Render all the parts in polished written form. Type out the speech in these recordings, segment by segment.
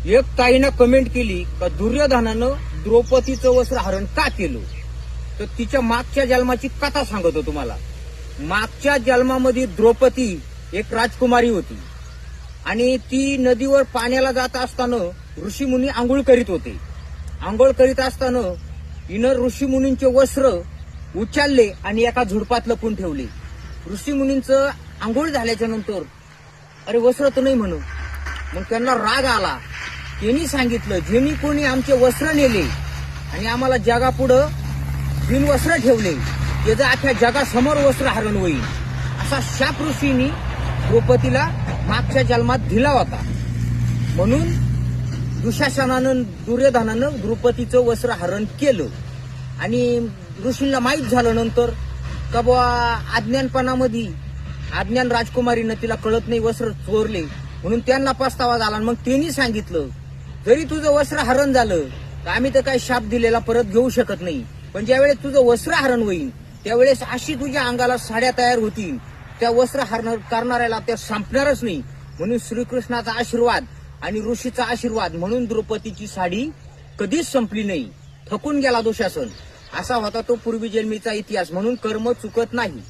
एक ताईनं कमेंट केली का दुर्योधनानं द्रौपदीचं वस्त्र हरण का केलं, तर तिच्या मागच्या जन्माची कथा सांगतो तुम्हाला. मागच्या जन्मामध्ये द्रौपदी एक राजकुमारी होती आणि ती नदीवर पाण्याला जात असताना ऋषीमुनी आंघोळ करीत होते. आंघोळ करीत असताना हिनं ऋषीमुनींचे वस्त्र उचलले आणि एका झुडपात लपून ठेवले. ऋषीमुनींचं आंघोळ झाल्याच्या नंतर अरे वस्त्र तर नाही म्हणू, मग त्यांना राग आला. त्यांनी सांगितलं ज्यांनी कोणी आमचे वस्त्र नेले आणि आम्हाला जगापुढं बिनवस्त्र ठेवले त्याचं अख्ख्या जगासमोर वस्त्र हरण होईल, असा शाप ऋषींनी द्रौपदीला मागच्या जन्मात दिला होता. म्हणून दुःशासनानं दुर्योधनानं द्रौपदीचं वस्त्र हरण केलं आणि ऋषींना माहीत झालं नंतर का बुवा अज्ञानपणामध्ये अज्ञान राजकुमारीनं तिला कळत नाही वस्त्र चोरले, म्हणून त्यांना पस्तावा झाला. मग त्यांनी सांगितलं जरी तुझं वस्त्र हरण झालं तर आम्ही तर काही शाप दिलेला परत घेऊ शकत नाही, पण ज्यावेळेस तुझं वस्त्र हरण होईल त्यावेळेस अशी तुझ्या अंगाला साड्या तयार होतील त्या वस्त्र हरण करणाऱ्याला त्या संपणारच नाही. म्हणून श्रीकृष्णाचा आशीर्वाद आणि ऋषीचा आशीर्वाद म्हणून द्रौपदीची साडी कधीच संपली नाही. थकून गेला दुःशासन, असा होता तो पूर्वी जन्मीचा इतिहास. म्हणून कर्म चुकत नाही.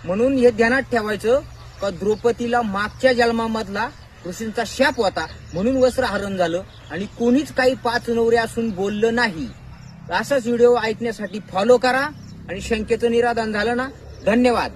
म्हणून हे ध्यानात ठेवायचं का द्रौपदीला मागच्या जन्मामधला ऋषींचा शाप होता म्हणून वस्त्र हरण झालं आणि कोणीच काही 5 नवरे असून बोललं नाही. असाच व्हिडिओ ऐकण्यासाठी फॉलो करा आणि शंकेचं निराधान झालं ना. धन्यवाद.